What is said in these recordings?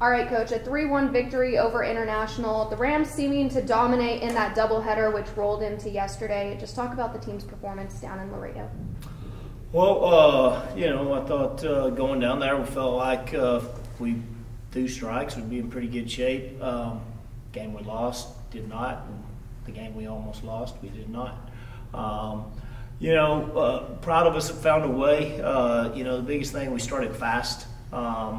All right, Coach, a 3-1 victory over International. The Rams seeming to dominate in that doubleheader, which rolled into yesterday. Just talk about the team's performance down in Laredo. Well, I thought going down there, we felt like we threw strikes, we'd be in pretty good shape. Game we lost, did not. And the game we almost lost, we did not. Proud of us have found a way. The biggest thing, we started fast,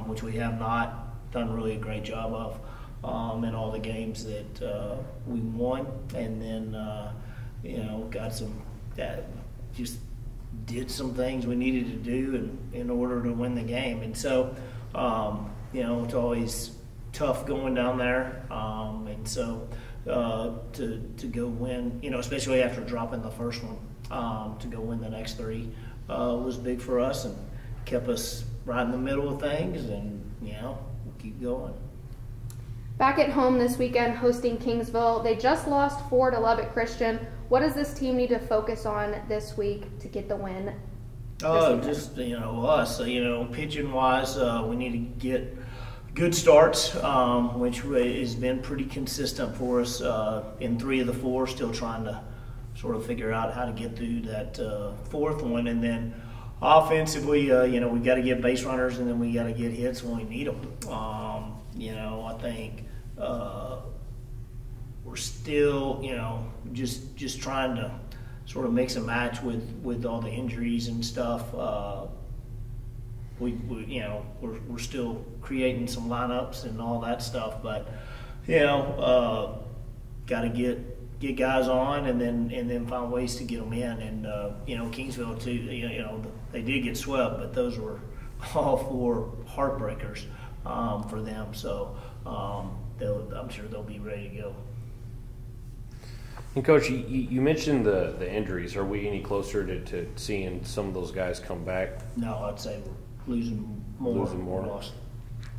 which we have not done really a great job of in all the games that we won. And then, got some just did some things we needed to do in order to win the game. And so, it's always tough going down there. And so to go win, especially after dropping the first one, to go win the next 3 was big for us and kept us right in the middle of things, and, we'll keep going. Back at home this weekend, hosting Kingsville. They just lost 4 to Lubbock Christian. What does this team need to focus on this week to get the win? Just, us. Pitching-wise, we need to get good starts, which has been pretty consistent for us in 3 of the 4, still trying to sort of figure out how to get through that 4th one. And then offensively, we got to get base runners, and then we got to get hits when we need them. I think we're still, just trying to sort of mix and match with all the injuries and stuff. We're still creating some lineups and all that stuff, but got to get guys on and then find ways to get them in. And Kingsville too. They did get swept, but those were all 4 heartbreakers for them. So I'm sure they'll be ready to go. And Coach, you mentioned the injuries. Are we any closer to seeing some of those guys come back? No, I'd say we're losing more. We lost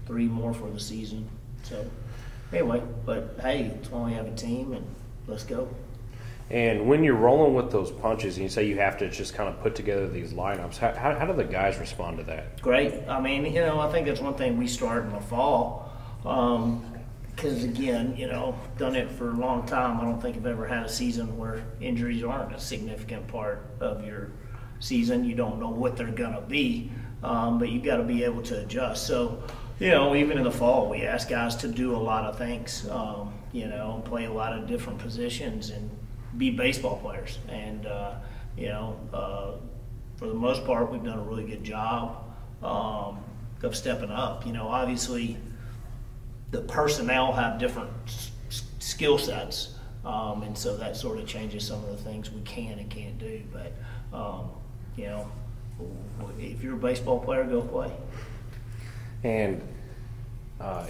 3 more for the season. So anyway, but hey, it's why we have a team, and let's go. And when you're rolling with those punches, and you say you have to just kind of put together these lineups, how do the guys respond to that? Great. I mean, I think that's one thing we start in the fall. Because again, done it for a long time. I don't think I've ever had a season where injuries aren't a significant part of your season. You don't know what they're going to be, but you've got to be able to adjust. So, even in the fall, we ask guys to do a lot of things, play a lot of different positions and be baseball players. And, for the most part, we've done a really good job of stepping up. Obviously, the personnel have different skill sets, and so that sort of changes some of the things we can and can't do. But, if you're a baseball player, go play. And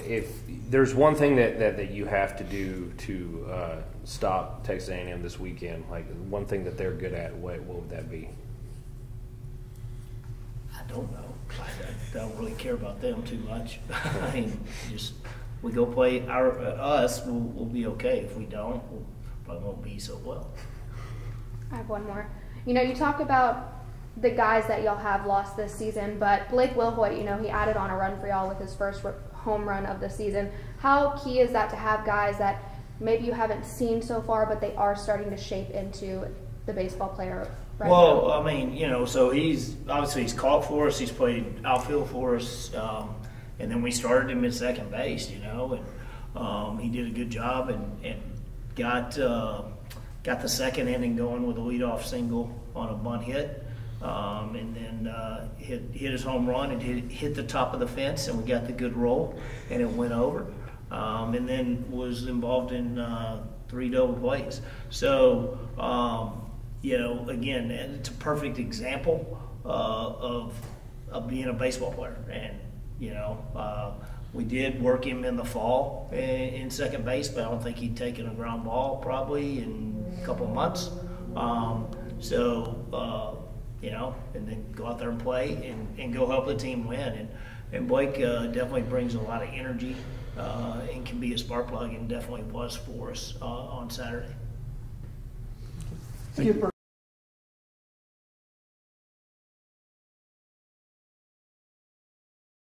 if there's one thing that you have to do to stop Texas A&M this weekend, like one thing that they're good at, what would that be? I don't know. I don't really care about them too much. I mean, just we go play us, we'll be okay. If we don't, we probably won't be so well. I have one more. You talk about the guys that y'all have lost this season, but Blake Wilhoit, he added on a run for y'all with his first home run of the season. How key is that to have guys that maybe you haven't seen so far, but they are starting to shape into the baseball player right now? I mean, so he's caught for us. He's played outfield for us. And then we started him at second base, and he did a good job and got the second inning going with a leadoff single on a bunt hit, and then hit his home run and hit the top of the fence, and we got the good roll, and it went over, and then was involved in 3 double plays. So, again, it's a perfect example of being a baseball player. And we did work him in the fall in second base, but I don't think he'd taken a ground ball probably in a couple of months. And then go out there and play and go help the team win. And Blake definitely brings a lot of energy and can be a spark plug, and definitely was for us on Saturday. Skipper,